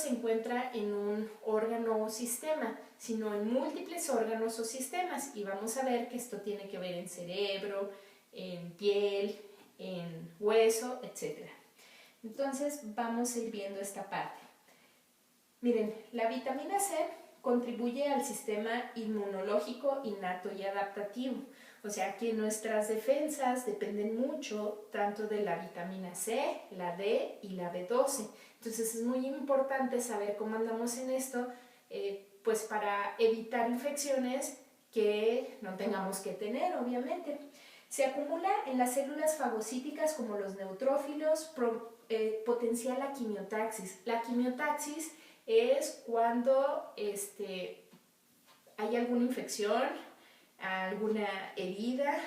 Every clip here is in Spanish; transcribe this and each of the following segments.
se encuentra en un órgano o sistema, sino en múltiples órganos o sistemas. Y vamos a ver que esto tiene que ver en cerebro, en piel, en hueso, etc. Entonces vamos a ir viendo esta parte. Miren, la vitamina C contribuye al sistema inmunológico innato y adaptativo. O sea que nuestras defensas dependen mucho tanto de la vitamina C, la D y la B12. Entonces es muy importante saber cómo andamos en esto, pues para evitar infecciones que no tengamos que tener, obviamente. Se acumula en las células fagocíticas como los neutrófilos, potencia la quimiotaxis. La quimiotaxis es cuando hay alguna infección, alguna herida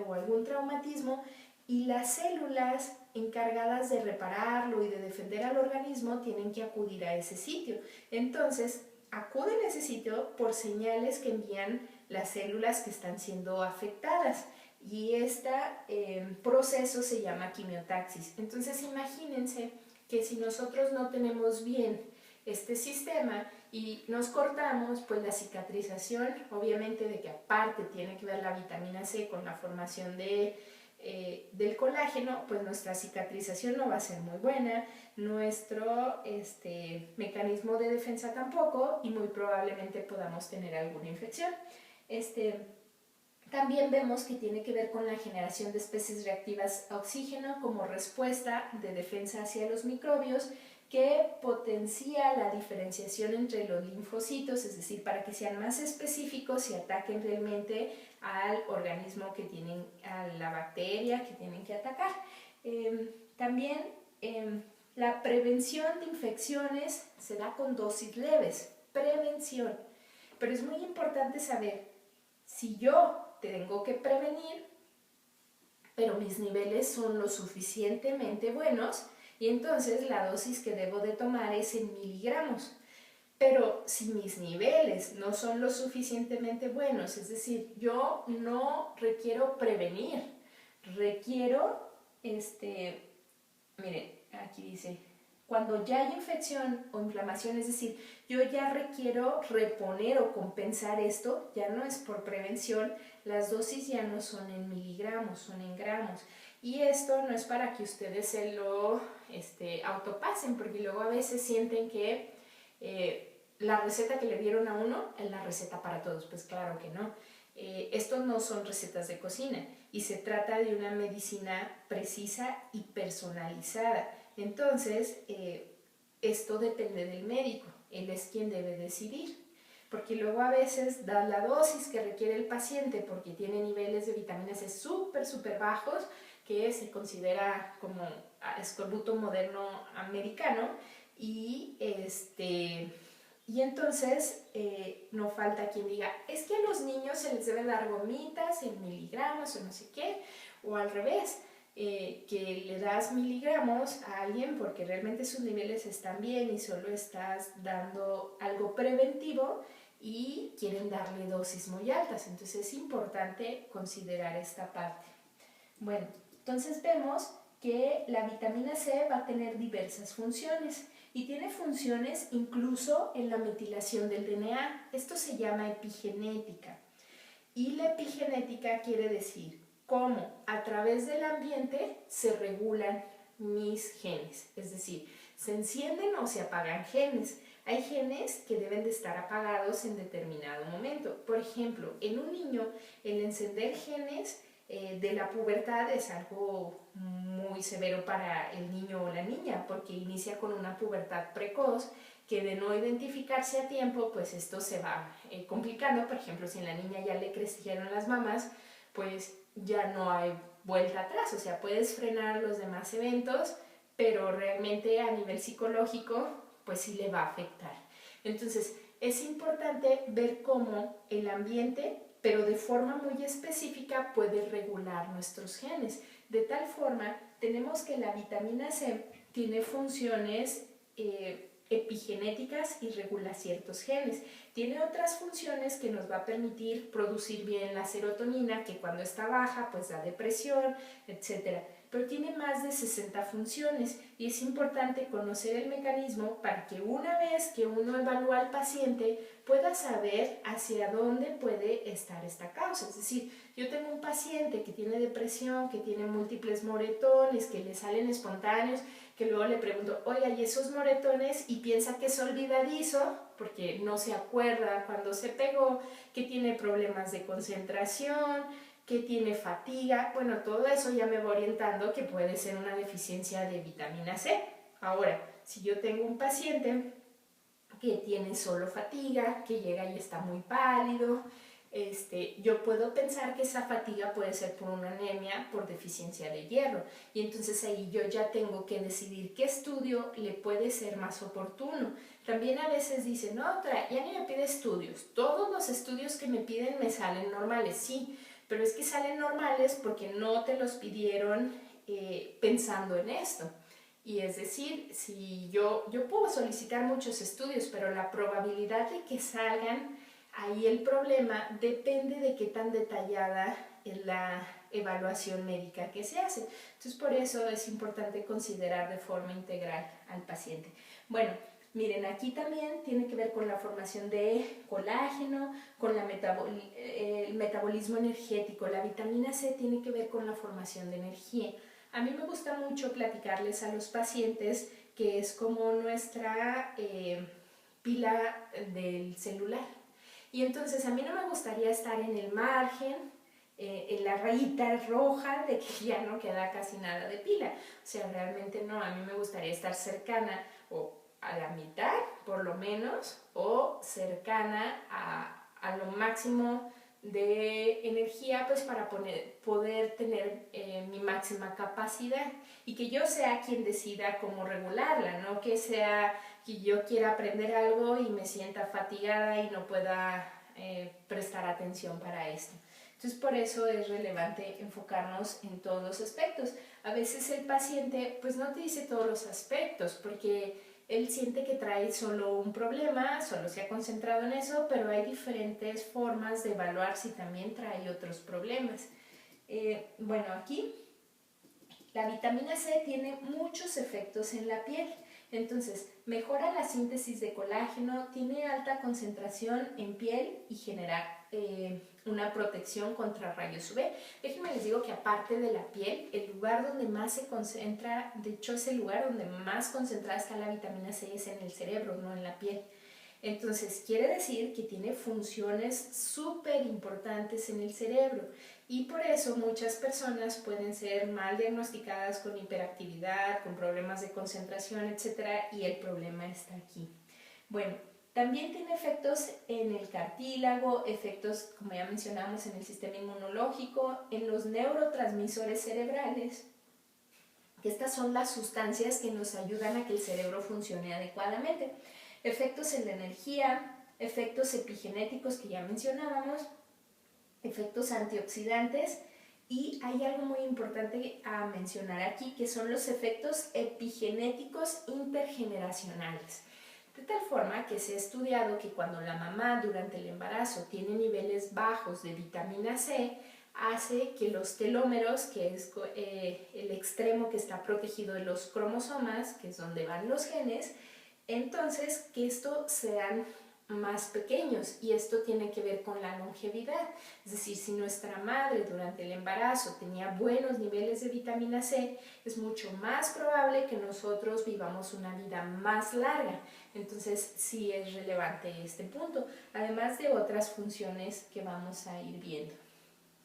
o algún traumatismo y las células encargadas de repararlo y de defender al organismo tienen que acudir a ese sitio. Entonces, acuden a ese sitio por señales que envían las células que están siendo afectadas y este proceso se llama quimiotaxis. Entonces, imagínense que si nosotros no tenemos bien este sistema y nos cortamos, pues la cicatrización, obviamente de que aparte tiene que ver la vitamina C con la formación del colágeno, pues nuestra cicatrización no va a ser muy buena, nuestro mecanismo de defensa tampoco y muy probablemente podamos tener alguna infección. También vemos que tiene que ver con la generación de especies reactivas a oxígeno como respuesta de defensa hacia los microbios, que potencia la diferenciación entre los linfocitos, es decir, para que sean más específicos y ataquen realmente al organismo que tienen, a la bacteria que tienen que atacar. También la prevención de infecciones se da con dosis leves, prevención, pero es muy importante saber si yo tengo que prevenir, pero mis niveles son lo suficientemente buenos, y entonces la dosis que debo de tomar es en miligramos. Pero si mis niveles no son lo suficientemente buenos, es decir, yo no requiero prevenir, requiero, miren, aquí dice, cuando ya hay infección o inflamación, es decir, yo ya requiero reponer o compensar esto, ya no es por prevención, las dosis ya no son en miligramos, son en gramos. Y esto no es para que ustedes se lo autopasen, porque luego a veces sienten que la receta que le dieron a uno es la receta para todos. Pues claro que no. Estos no son recetas de cocina y se trata de una medicina precisa y personalizada. Entonces, esto depende del médico, él es quien debe decidir, porque luego a veces da la dosis que requiere el paciente porque tiene niveles de vitamina C súper bajos, que se considera como escorbuto moderno americano, y entonces no falta quien diga, es que a los niños se les debe dar gomitas en miligramos o no sé qué, o al revés, que le das miligramos a alguien porque realmente sus niveles están bien y solo estás dando algo preventivo y quieren darle dosis muy altas. Entonces es importante considerar esta parte. Bueno, entonces vemos que la vitamina C va a tener diversas funciones y tiene funciones incluso en la metilación del DNA. Esto se llama epigenética. Y la epigenética quiere decir cómo a través del ambiente se regulan mis genes, es decir, se encienden o se apagan genes. Hay genes que deben de estar apagados en determinado momento. Por ejemplo, en un niño, el encender genes de la pubertad es algo muy severo para el niño o la niña, porque inicia con una pubertad precoz que de no identificarse a tiempo, pues esto se va complicando. Por ejemplo, si en la niña ya le crecieron las mamas, pues ya no hay vuelta atrás, o sea, puedes frenar los demás eventos, pero realmente a nivel psicológico, pues sí le va a afectar. Entonces, es importante ver cómo el ambiente, pero de forma muy específica, puede regular nuestros genes. De tal forma, tenemos que la vitamina C tiene funciones epigenéticas y regula ciertos genes. Tiene otras funciones que nos va a permitir producir bien la serotonina, que cuando está baja pues da depresión, etc. pero tiene más de 60 funciones y es importante conocer el mecanismo para que una vez que uno evalúa al paciente pueda saber hacia dónde puede estar esta causa. Es decir, yo tengo un paciente que tiene depresión, que tiene múltiples moretones, que le salen espontáneos, que luego le pregunto, oiga, ¿y esos moretones? Y piensa que es olvidadizo, porque no se acuerda cuando se pegó, que tiene problemas de concentración, que tiene fatiga. Bueno, todo eso ya me va orientando que puede ser una deficiencia de vitamina C. Ahora, si yo tengo un paciente que tiene solo fatiga, que llega y está muy pálido, yo puedo pensar que esa fatiga puede ser por una anemia, por deficiencia de hierro. Y entonces ahí yo ya tengo que decidir qué estudio le puede ser más oportuno. También a veces dicen, no, ya ni me pide estudios. Todos los estudios que me piden me salen normales, sí, pero es que salen normales porque no te los pidieron pensando en esto. Y es decir, si yo puedo solicitar muchos estudios, pero la probabilidad de que salgan ahí el problema depende de qué tan detallada es la evaluación médica que se hace. Entonces, por eso es importante considerar de forma integral al paciente. Bueno, miren, aquí también tiene que ver con la formación de colágeno, con el metabolismo energético. La vitamina C tiene que ver con la formación de energía. A mí me gusta mucho platicarles a los pacientes que es como nuestra pila del celular. Y entonces a mí no me gustaría estar en el margen, en la rayita roja de que ya no queda casi nada de pila. O sea, realmente no, a mí me gustaría estar cercana o a la mitad, por lo menos, o cercana a lo máximo de energía, pues para poder tener mi máxima capacidad y que yo sea quien decida cómo regularla, no que sea que yo quiera aprender algo y me sienta fatigada y no pueda prestar atención para esto. Entonces, por eso es relevante enfocarnos en todos los aspectos. A veces el paciente pues no te dice todos los aspectos porque él siente que trae solo un problema, solo se ha concentrado en eso, pero hay diferentes formas de evaluar si también trae otros problemas. Bueno, aquí la vitamina C tiene muchos efectos en la piel. Entonces, mejora la síntesis de colágeno, tiene alta concentración en piel y genera una protección contra rayos UV. Déjenme les digo que aparte de la piel, el lugar donde más se concentra, de hecho es el lugar donde más concentrada está la vitamina C es en el cerebro, no en la piel. Entonces, quiere decir que tiene funciones súper importantes en el cerebro y por eso muchas personas pueden ser mal diagnosticadas con hiperactividad, con problemas de concentración, etc. Y el problema está aquí. Bueno, también tiene efectos en el cartílago, efectos, como ya mencionamos, en el sistema inmunológico, en los neurotransmisores cerebrales, que estas son las sustancias que nos ayudan a que el cerebro funcione adecuadamente. Efectos en la energía, efectos epigenéticos que ya mencionábamos, efectos antioxidantes y hay algo muy importante a mencionar aquí que son los efectos epigenéticos intergeneracionales. De tal forma que se ha estudiado que cuando la mamá durante el embarazo tiene niveles bajos de vitamina C, hace que los telómeros, que es el extremo que está protegido de los cromosomas, que es donde van los genes, entonces que estos sean más pequeños y esto tiene que ver con la longevidad. Es decir, si nuestra madre durante el embarazo tenía buenos niveles de vitamina C, es mucho más probable que nosotros vivamos una vida más larga. Entonces sí es relevante este punto, además de otras funciones que vamos a ir viendo.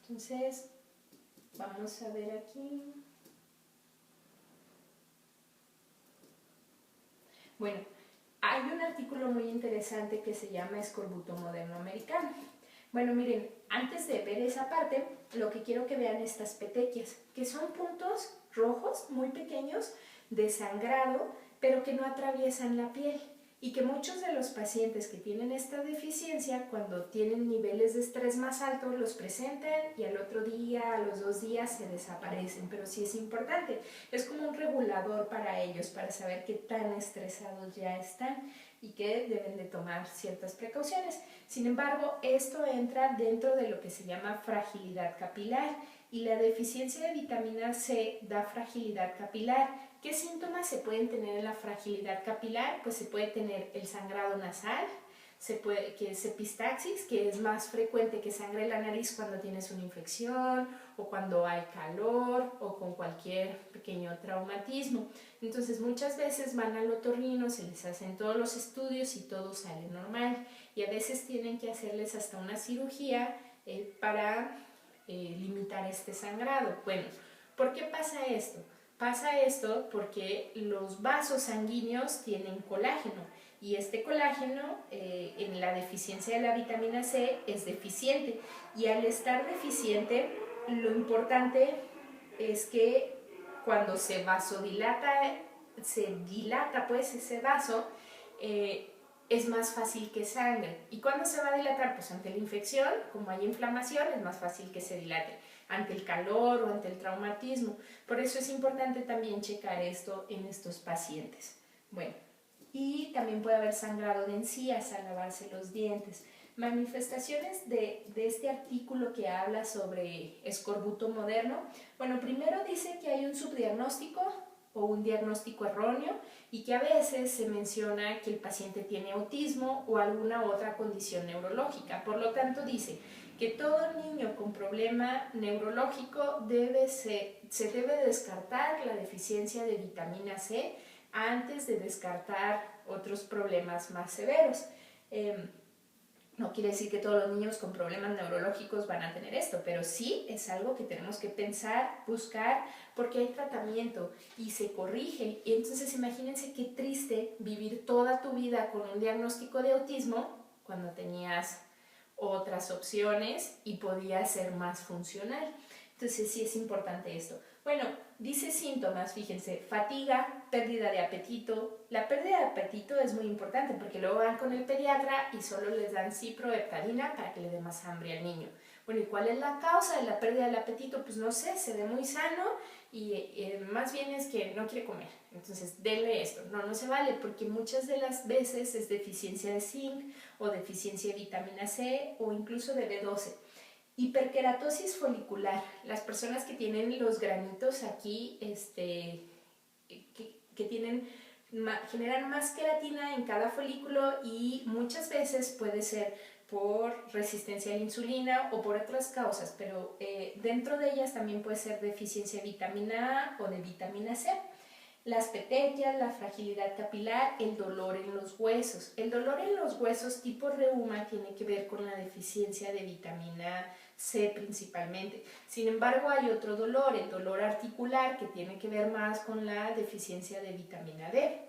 Entonces, vamos a ver aquí. Bueno, hay un artículo muy interesante que se llama Escorbuto Moderno Americano. Bueno, miren, antes de ver esa parte, lo que quiero que vean estas petequias, que son puntos rojos muy pequeños de sangrado, pero que no atraviesan la piel. Y que muchos de los pacientes que tienen esta deficiencia, cuando tienen niveles de estrés más altos, los presentan y al otro día, a los 2 días, se desaparecen. Pero sí es importante, es como un regulador para ellos, para saber qué tan estresados ya están y que deben de tomar ciertas precauciones. Sin embargo, esto entra dentro de lo que se llama fragilidad capilar. y la deficiencia de vitamina C da fragilidad capilar. ¿Qué síntomas se pueden tener en la fragilidad capilar? Pues se puede tener el sangrado nasal, que es epistaxis, que es más frecuente que sangre la nariz cuando tienes una infección o cuando hay calor o con cualquier pequeño traumatismo. Entonces muchas veces van al otorrino, se les hacen todos los estudios y todo sale normal, y a veces tienen que hacerles hasta una cirugía para limitar este sangrado. Bueno, ¿por qué pasa esto? Pasa esto porque los vasos sanguíneos tienen colágeno, y este colágeno en la deficiencia de la vitamina C es deficiente, y al estar deficiente lo importante es que cuando se vasodilata, se dilata pues ese vaso, es más fácil que sangre. ¿Y cuándo se va a dilatar? Pues ante la infección, como hay inflamación, es más fácil que se dilate, ante el calor o ante el traumatismo. Por eso es importante también checar esto en estos pacientes. Bueno, y también puede haber sangrado de encías al lavarse los dientes. Manifestaciones de este artículo que habla sobre escorbuto moderno. Bueno, primero dice que hay un subdiagnóstico o un diagnóstico erróneo, y que a veces se menciona que el paciente tiene autismo o alguna otra condición neurológica. Por lo tanto, dice que todo niño con problema neurológico se debe descartar la deficiencia de vitamina C antes de descartar otros problemas más severos. No quiere decir que todos los niños con problemas neurológicos van a tener esto, pero sí es algo que tenemos que pensar, buscar, porque hay tratamiento y se corrige. Y entonces imagínense qué triste vivir toda tu vida con un diagnóstico de autismo cuando tenías otras opciones y podías ser más funcional. Entonces sí es importante esto. Bueno, dice síntomas, fíjense: fatiga, pérdida de apetito. La pérdida de apetito es muy importante porque luego van con el pediatra y solo les dan ciproheptadina para que le dé más hambre al niño. Bueno, ¿y cuál es la causa de la pérdida del apetito? Pues no sé, se ve muy sano y más bien es que no quiere comer. Entonces, denle esto. No, no se vale, porque muchas de las veces es deficiencia de zinc o deficiencia de vitamina C o incluso de B12. Hiperkeratosis folicular. Las personas que tienen los granitos aquí, generan más queratina en cada folículo, y muchas veces puede ser por resistencia a la insulina o por otras causas, pero dentro de ellas también puede ser deficiencia de vitamina A o de vitamina C. Las petequias, la fragilidad capilar, el dolor en los huesos. El dolor en los huesos tipo reuma tiene que ver con la deficiencia de vitamina C principalmente. Sin embargo, hay otro dolor, el dolor articular, que tiene que ver más con la deficiencia de vitamina D.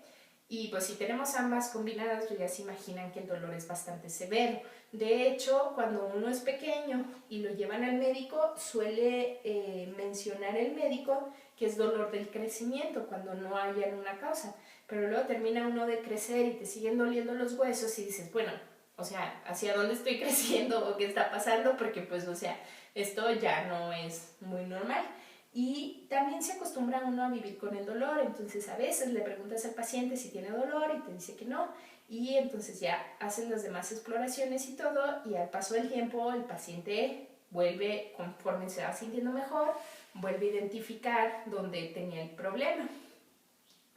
Y pues si tenemos ambas combinadas, pues ya se imaginan que el dolor es bastante severo. De hecho, cuando uno es pequeño y lo llevan al médico, suele mencionar el médico que es dolor del crecimiento cuando no hayan una causa. Pero luego termina uno de crecer y te siguen doliendo los huesos y dices, bueno, o sea, ¿hacia dónde estoy creciendo o qué está pasando? Porque pues, o sea, esto ya no es muy normal. Y también se acostumbra uno a vivir con el dolor, entonces a veces le preguntas al paciente si tiene dolor y te dice que no, y entonces ya hacen las demás exploraciones y todo, y al paso del tiempo el paciente vuelve, conforme se va sintiendo mejor, vuelve a identificar dónde tenía el problema.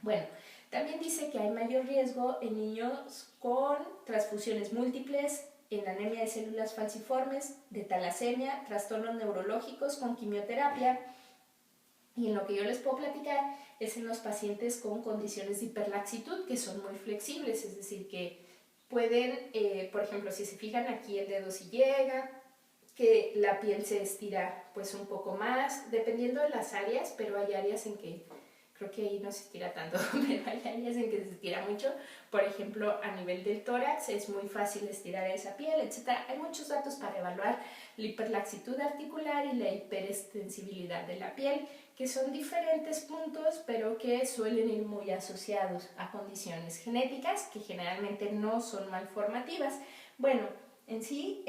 Bueno, también dice que hay mayor riesgo en niños con transfusiones múltiples, en anemia de células falciformes, de talasemia, trastornos neurológicos con quimioterapia. Y en lo que yo les puedo platicar es en los pacientes con condiciones de hiperlaxitud, que son muy flexibles, es decir, que pueden, por ejemplo, si se fijan aquí el dedo si llega, que la piel se estira pues un poco más, dependiendo de las áreas, pero hay áreas en que creo que ahí no se estira tanto, pero hay áreas en que se estira mucho. Por ejemplo, a nivel del tórax es muy fácil estirar esa piel, etc. Hay muchos datos para evaluar la hiperlaxitud articular y la hiperextensibilidad de la piel, que son diferentes puntos, pero que suelen ir muy asociados a condiciones genéticas que generalmente no son malformativas. Bueno, en sí,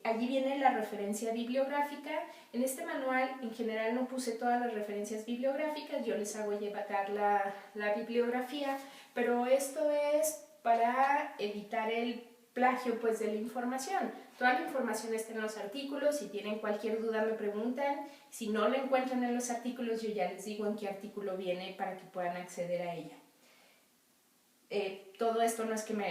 allí viene la referencia bibliográfica. En este manual, en general, no puse todas las referencias bibliográficas, yo les hago llevar la bibliografía, pero esto es para evitar el plagio pues de la información. Toda la información está en los artículos, si tienen cualquier duda me preguntan, si no lo encuentran en los artículos yo ya les digo en qué artículo viene para que puedan acceder a ella. Todo esto no es que me